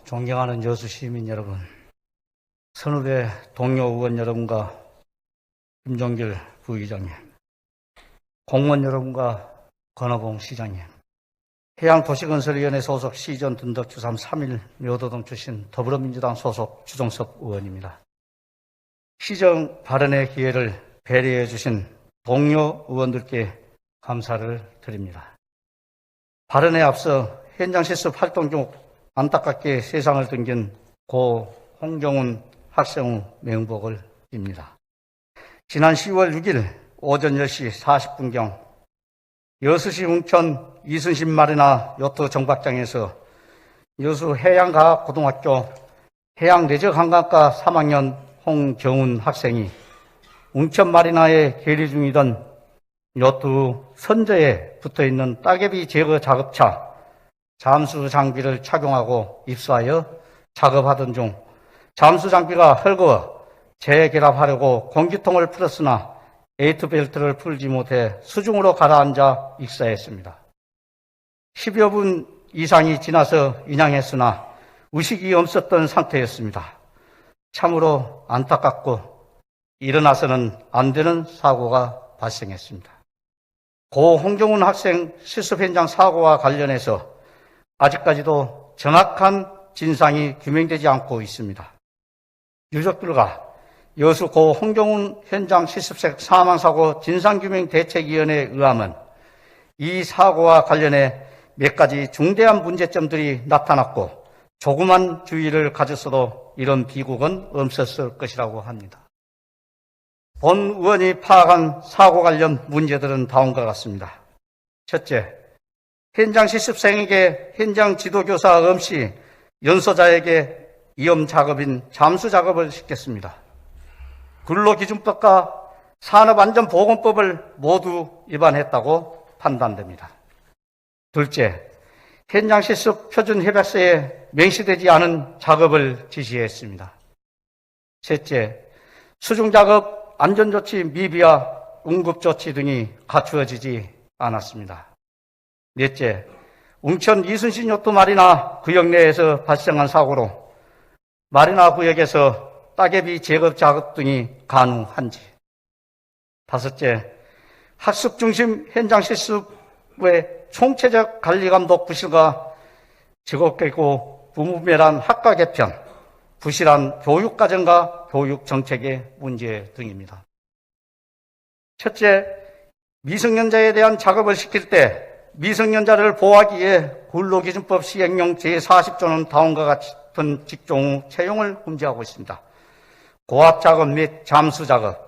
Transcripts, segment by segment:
존경하는 여수 시민 여러분, 선후배 동료 의원 여러분과 김종길 부의장님, 공무원 여러분과 권호봉 시장님, 해양도시건설위원회 소속 시전 둔덕주삼 3일 묘도동 출신 더불어민주당 소속 주종섭 의원입니다. 시정 발언의 기회를 배려해 주신 동료 의원들께 감사를 드립니다. 발언에 앞서 현장 실습 활동 중 안타깝게 세상을 등긴 고 홍경훈 학생 명복을 빕니다. 지난 10월 6일 오전 10시 40분경 여수시 웅천 이순신 마리나 요트 정박장에서 여수 해양과학고등학교 해양내적관광과 3학년 홍경훈 학생이 웅천 마리나에 계류 중이던 요트 선저에 붙어있는 따개비 제거 작업차 잠수 장비를 착용하고 입수하여 작업하던 중 잠수 장비가 헐거워 재결합하려고 공기통을 풀었으나 에이트벨트를 풀지 못해 수중으로 가라앉아 익사했습니다. 10여 분 이상이 지나서 인양했으나 의식이 없었던 상태였습니다. 참으로 안타깝고 일어나서는 안 되는 사고가 발생했습니다. 고 홍경훈 학생 실습 현장 사고와 관련해서 아직까지도 정확한 진상이 규명되지 않고 있습니다. 유족들과 여수 고 홍경훈 현장 실습생 사망사고 진상규명대책위원회에 의하면 이 사고와 관련해 몇 가지 중대한 문제점들이 나타났고 조그만 주의를 가졌어도 이런 비극은 없었을 것이라고 합니다. 본 의원이 파악한 사고 관련 문제들은 다음과 같습니다. 첫째, 현장 실습생에게 현장 지도교사 없이 연소자에게 위험 작업인 잠수 작업을 시켰습니다. 근로기준법과 산업안전보건법을 모두 위반했다고 판단됩니다. 둘째, 현장 실습 표준 협약서에 명시되지 않은 작업을 지시했습니다. 셋째, 수중작업 안전조치 미비와 응급조치 등이 갖추어지지 않았습니다. 넷째, 웅천 이순신 요트 마리나 구역 내에서 발생한 사고로 마리나 구역에서 따개비 제거 작업 등이 가능한지. 다섯째, 학습 중심 현장 실습의 총체적 관리 감독 부실과 지속되고 무분별한 학과 개편, 부실한 교육과정과 교육 정책의 문제 등입니다. 첫째, 미성년자에 대한 작업을 시킬 때 미성년자를 보호하기 위해 근로기준법 시행령 제40조는 다음과 같은 직종 후 채용을 금지하고 있습니다. 고압작업 및 잠수작업,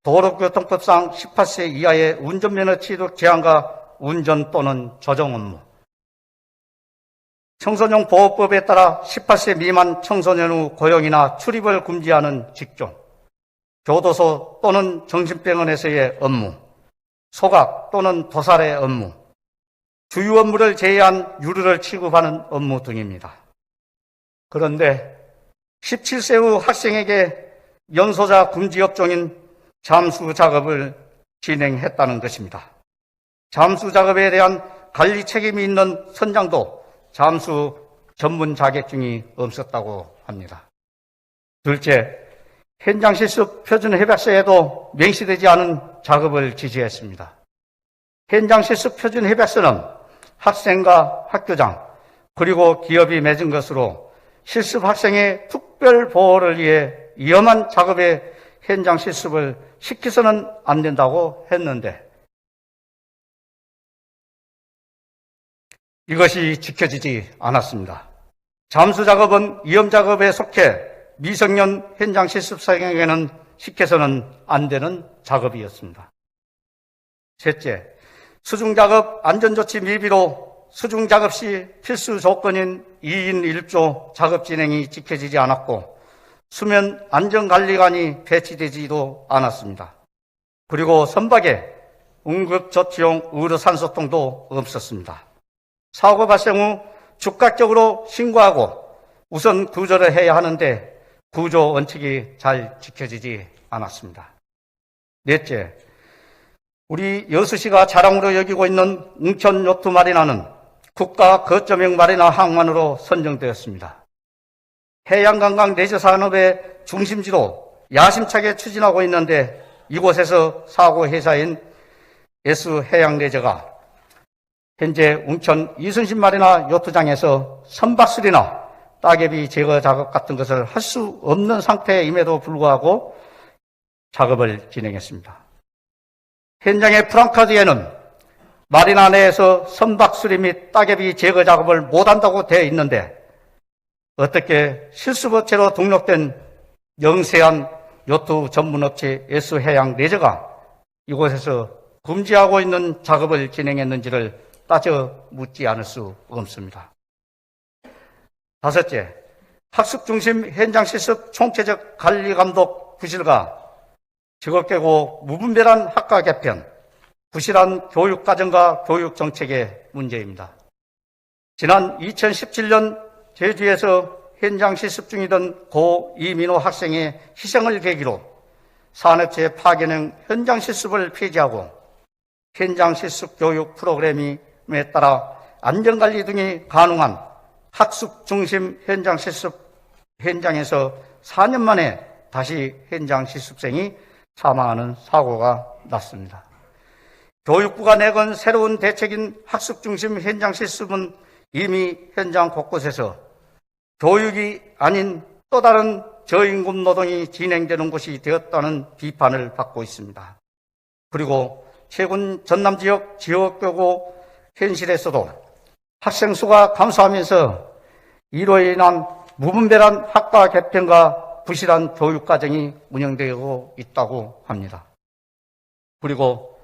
도로교통법상 18세 이하의 운전면허 취득 제한과 운전 또는 조정 업무, 청소년 보호법에 따라 18세 미만 청소년 후 고용이나 출입을 금지하는 직종, 교도소 또는 정신병원에서의 업무, 소각 또는 도살의 업무, 주요 업무를 제외한 유류를 취급하는 업무 등입니다. 그런데 17세 후 학생에게 연소자 금지 업종인 잠수 작업을 진행했다는 것입니다. 잠수 작업에 대한 관리 책임이 있는 선장도 잠수 전문 자격증이 없었다고 합니다. 둘째, 현장 실습 표준 협약서에도 명시되지 않은 작업을 지시했습니다. 현장 실습 표준 협약서는 학생과 학교장 그리고 기업이 맺은 것으로 실습 학생의 특별 보호를 위해 위험한 작업의 현장 실습을 시켜서는 안 된다고 했는데 이것이 지켜지지 않았습니다. 잠수 작업은 위험 작업에 속해 미성년 현장 실습생에게는 시켜서는 안 되는 작업이었습니다. 셋째, 수중작업 안전조치 미비로 수중작업 시 필수 조건인 2인 1조 작업 진행이 지켜지지 않았고 수면 안전관리관이 배치되지도 않았습니다. 그리고 선박에 응급조치용 의료산소통도 없었습니다. 사고 발생 후 즉각적으로 신고하고 우선 구조를 해야 하는데 구조 원칙이 잘 지켜지지 않았습니다. 넷째, 우리 여수시가 자랑으로 여기고 있는 웅천 요트 마리나는 국가 거점형 마리나 항만으로 선정되었습니다. 해양관광 레저 산업의 중심지로 야심차게 추진하고 있는데 이곳에서 사고 회사인 S해양레저가 현재 웅천 이순신 마리나 요트장에서 선박술이나 따개비 제거 작업 같은 것을 할 수 없는 상태임에도 불구하고 작업을 진행했습니다. 현장의 프랑카드에는 마리나 내에서 선박수리 및 따개비 제거 작업을 못한다고 되어 있는데 어떻게 실수업체로 등록된 영세한 요트 전문업체 S해양레저가 이곳에서 금지하고 있는 작업을 진행했는지를 따져 묻지 않을 수 없습니다. 다섯째, 학습중심 현장실습 총체적 관리감독 부실과 직업계고 무분별한 학과 개편, 부실한 교육과정과 교육정책의 문제입니다. 지난 2017년 제주에서 현장 실습 중이던 고 이민호 학생의 희생을 계기로 산업체 파견형 현장 실습을 폐지하고 현장 실습 교육 프로그램에 따라 안전관리 등이 가능한 학습 중심 현장 실습 현장에서 4년 만에 다시 현장 실습생이 사망하는 사고가 났습니다. 교육부가 내건 새로운 대책인 학습 중심 현장 실습은 이미 현장 곳곳에서 교육이 아닌 또 다른 저임금 노동이 진행되는 곳이 되었다는 비판을 받고 있습니다. 그리고 최근 전남 지역 지역교구 현실에서도 학생 수가 감소하면서 이로 인한 무분별한 학과 개편과 부실한 교육과정이 운영되고 있다고 합니다. 그리고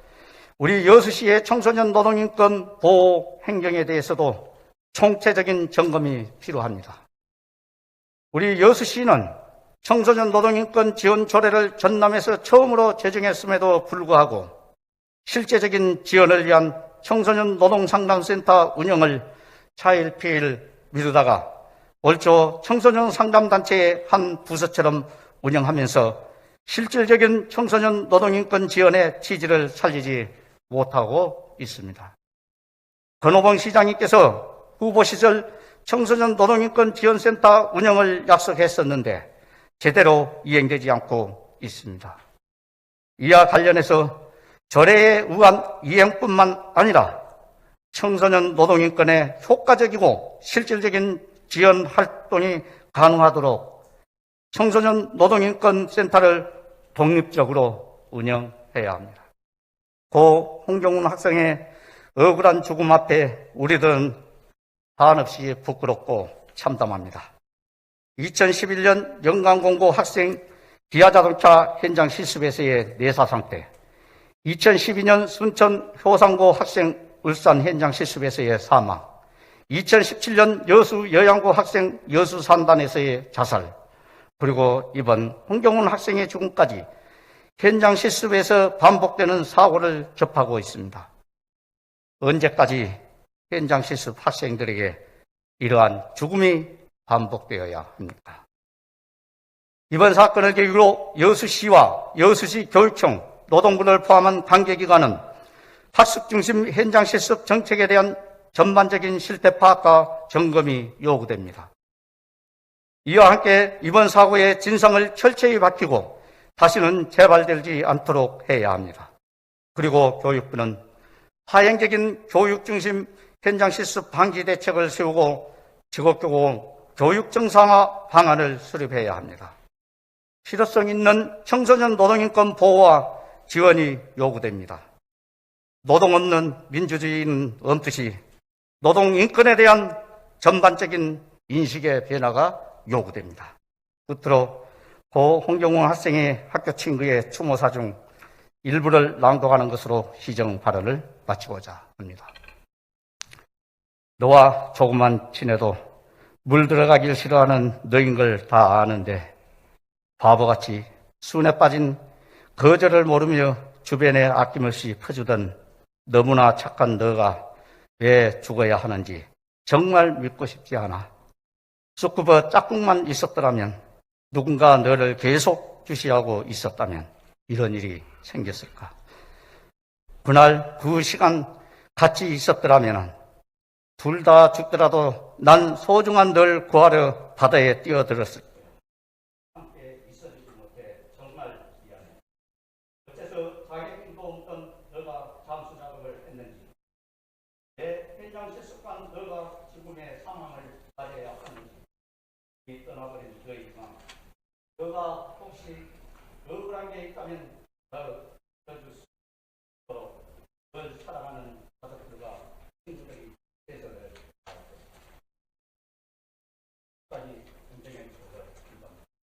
우리 여수시의 청소년 노동인권 보호 행정에 대해서도 총체적인 점검이 필요합니다. 우리 여수시는 청소년 노동인권 지원 조례를 전남에서 처음으로 제정했음에도 불구하고 실제적인 지원을 위한 청소년 노동상담센터 운영을 차일피일 미루다가 올 초 청소년 상담단체의 한 부서처럼 운영하면서 실질적인 청소년 노동인권 지원의 취지를 살리지 못하고 있습니다. 권오봉 시장님께서 후보 시절 청소년 노동인권 지원센터 운영을 약속했었는데 제대로 이행되지 않고 있습니다. 이와 관련해서 조례에 의한 이행뿐만 아니라 청소년 노동인권에 효과적이고 실질적인 지원 활동이 가능하도록 청소년 노동인권센터를 독립적으로 운영해야 합니다. 고 홍경훈 학생의 억울한 죽음 앞에 우리들은 한없이 부끄럽고 참담합니다. 2011년 영광공고 학생 기아자동차 현장 실습에서의 내사 상태, 2012년 순천 효상고 학생 울산 현장 실습에서의 사망, 2017년 여수 여양고 학생 여수 산단에서의 자살, 그리고 이번 홍경훈 학생의 죽음까지 현장 실습에서 반복되는 사고를 접하고 있습니다. 언제까지 현장 실습 학생들에게 이러한 죽음이 반복되어야 합니까? 이번 사건을 계기로 여수시와 여수시 교육청, 노동부를 포함한 관계기관은 학습중심 현장 실습 정책에 대한 전반적인 실태 파악과 점검이 요구됩니다. 이와 함께 이번 사고의 진상을 철저히 밝히고 다시는 재발되지 않도록 해야 합니다. 그리고 교육부는 파행적인 교육중심 현장 실습 방지 대책을 세우고 직업교육 교육 정상화 방안을 수립해야 합니다. 실효성 있는 청소년 노동인권 보호와 지원이 요구됩니다. 노동 없는 민주주의는 없듯이 노동인권에 대한 전반적인 인식의 변화가 요구됩니다. 끝으로 고 홍경훈 학생의 학교 친구의 추모사 중 일부를 낭독하는 것으로 시정 발언을 마치고자 합니다. 너와 조금만 친해도 물 들어가길 싫어하는 너인 걸 다 아는데 바보같이 순에 빠진 거절을 모르며 주변에 아낌없이 퍼주던 너무나 착한 너가 왜 죽어야 하는지 정말 믿고 싶지 않아. 쑥굽어 짝꿍만 있었더라면, 누군가 너를 계속 주시하고 있었다면 이런 일이 생겼을까? 그날 그 시간 같이 있었더라면 둘 다 죽더라도 난 소중한 널 구하러 바다에 뛰어들었을 거야. 함께 있어주지 못해 정말 미안해. 어째서 자격증도 없던 너가 잠수 작업을 했는지, 내 현장 실습관 너가 죽음의 상황을 맞이해야 하는지, 이 떠나버린 너의 마음. 너가 혹시 억울한 게 있다면 널 들어줄 수 있도록 널 사랑